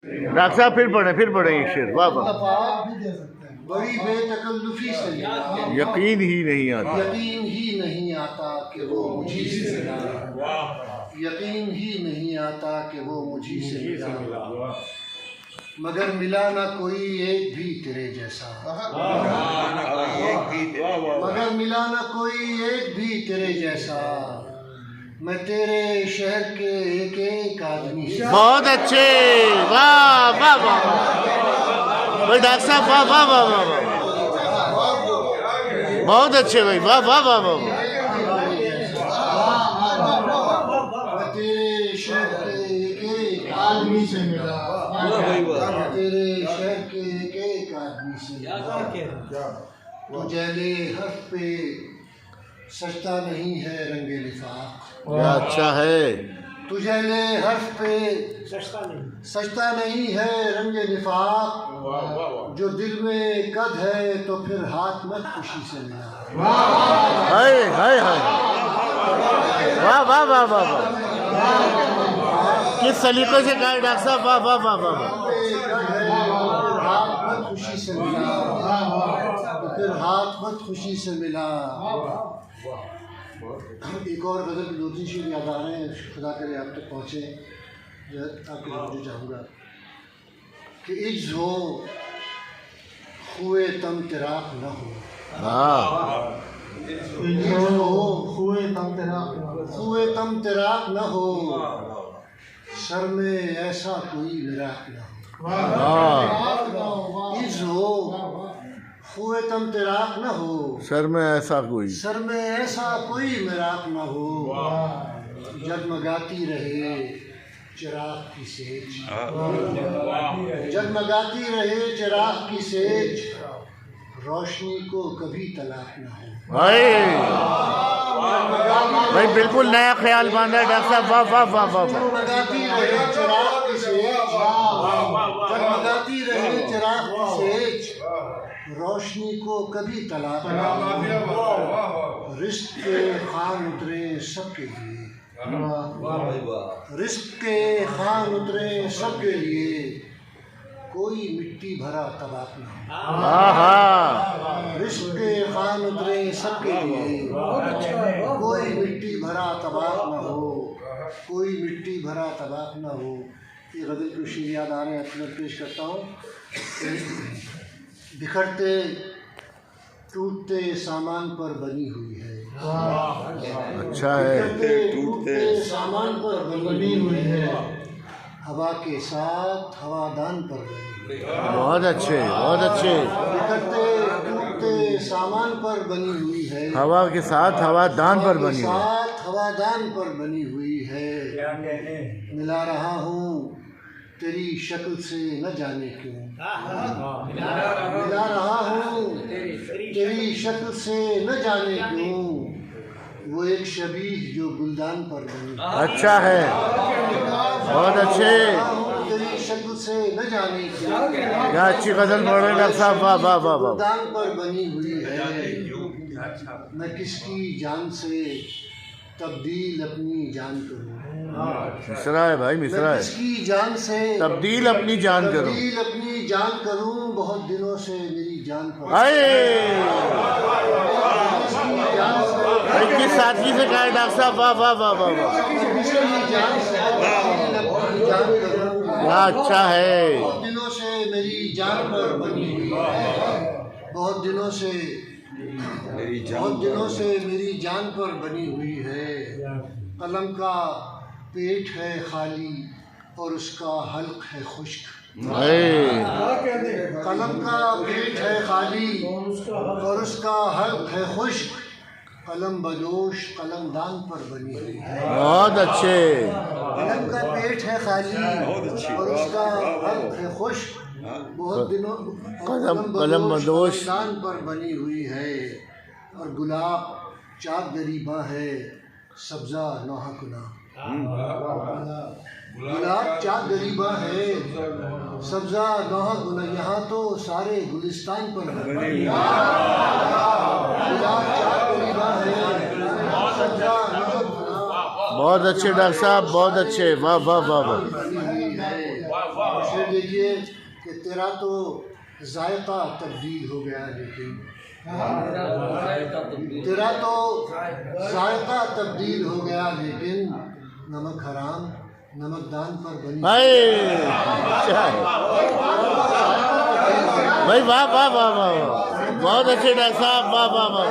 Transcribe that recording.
Doctor साहब फिर पढ़े एक शेर। वाह वाह। बड़ी बेतकल्लुफी से यकीन ही नहीं आता, यकीन ही नहीं आता कि वो मुझी से मिला, यकीन ही नहीं आता कि वो मुझी से मिला, मगर मिला ना कोई एक भी तेरे जैसा, मगर मिला ना कोई एक भी तेरे जैसा, मैं तेरे शहर के एक आदमी से। बहुत अच्छे। वाह वाह वाह भाई डॉक्टर साहब, वाह वाह वाह वाह वाह, बहुत अच्छे भाई, वाह वाह वाह वाह। मैं तेरे शहर के एक आदमी से मिला, तेरे शहर के एक आदमी से मिला, वो जैले हर्फ पे सजता नहीं है रंगे लिफाक। अच्छा है। तुझे ले हर्फ पे सजता नहीं है रंगे निफाक, जो दिल में कद है तो फिर हाथ मत खुशी से मिला। हाय हाय हाय, वाह वाह वाह वाह वाह, किस सलीके से कहा डॉक्टर साहब, वाह वाह वाह वाह वाह। हाथ मत खुशी से मिला तो फिर हाथ मत खुशी से मिला। एक और गज़ल की दो तीन शेर याद आ रहे हैं, खुदा करे आप तक पहुँचे, आपके मुझे चाहूँगा कि इज्ज हो खुए तम तिराक न हो, इज्ज हो खुए तम तिराक न हो, सर में ऐसा कोई विराक न हो, इज्ज हो खुए तम तिराक न हो, सर में ऐसा कोई, सर में ऐसा कोई मिराक न हो, जगमगाती रहे चिराग की सेज, जगमगाती रहे चिराग की सेज, रोशनी को कभी तलाक न हो। भाई बिल्कुल नया ख्याल बांधा है डॉक्टर साहब, वाह वाह वाह वाह। जगमगाती रहे चिराग की सेज, जगमगाती रहे चिराग की सेज, रोशनी को कभी तलाक न हो, रिस्क के खान उतरे सबके लिए, रिस्क के खान उतरे सबके लिए, कोई मिट्टी भरा तबाक न हो, रिस्क के खान उतरे सबके लिए, कोई मिट्टी भरा तबाक न हो, कोई मिट्टी भरा तबाक न हो। ये गज़ल के शेर याद आ रहे हैं, पेश करता हूँ। बिखरते टूटते सामान पर बनी हुई है, अच्छा है। टूटते सामान पर बनी हुई है, हवा के साथ हवादान पर बनी, बहुत अच्छे बहुत अच्छे। बिखरते टूटते सामान पर बनी हुई है, हवा के साथ हवादान पर बनी हुई, साथ हवादान पर बनी हुई है, मिला रहा हूँ तेरी शक्ल से न जाने क्यों, मिला रहा हूँ तेरी शक्ल से न जाने क्यों, वो एक शबीह जो गुलदान पर बनी। अच्छा है, बहुत अच्छे। तेरी शक्ल से न जाने क्यों, क्या अच्छी गजल पढ़ रहे हैं डॉक्टर साहब, वाह वाह वाह वाह। गुलदान पर बनी हुई है, मैं किसकी जान से तब्दील अपनी जान करूँ, मिसरा है भाई, मिसरा है। किसकी जान से तब्दील अपनी जान करूँ, तब्दील अपनी जान करूँ, बहुत दिनों से मेरी जान पर, किस सादगी से कहा डॉक्टर साहब, वाह वाह वाह वाह वाह, क्या अच्छा है। बहुत दिनों से मेरी जान पर बनी हुई है, बहुत दिनों से मेरी जान पर बनी हुई है, कलम का पेट है खाली और उसका हल्क है खुश्क, कलम का पेट है खाली और उसका हल्क है खुश्क, कलम बदोश कलमदान पर बनी हुई है, बहुत अच्छे। कलम का पेट है खाली और उसका हल्क है खुश्क, बहुत दिनों कलम बदोश कलमदान पर बनी हुई है, और गुलाब चाक गरीबा है सब्जा नौहा कुना, गुलाब चाक गरीबा है सब्जा नौहा गुना, यहाँ तो सारे गुलिस्तान पर गुलाब चाक गरीबा है सब्जा नौहा गुना। बहुत अच्छे डॉक्टर साहब, बहुत अच्छे, वाह वाह वाह वाह। बनी हुई है। फिर देखिए कि तेरा तो जायका तब्दील हो गया, लेकिन तेरा तो जायका तब्दील हो गया, लेकिन नमक हराम नमकदान पर बनी। भाई वाह वाह वाह वाह बहुत अच्छे डॉक्टर साहब, वाह वाह वाह।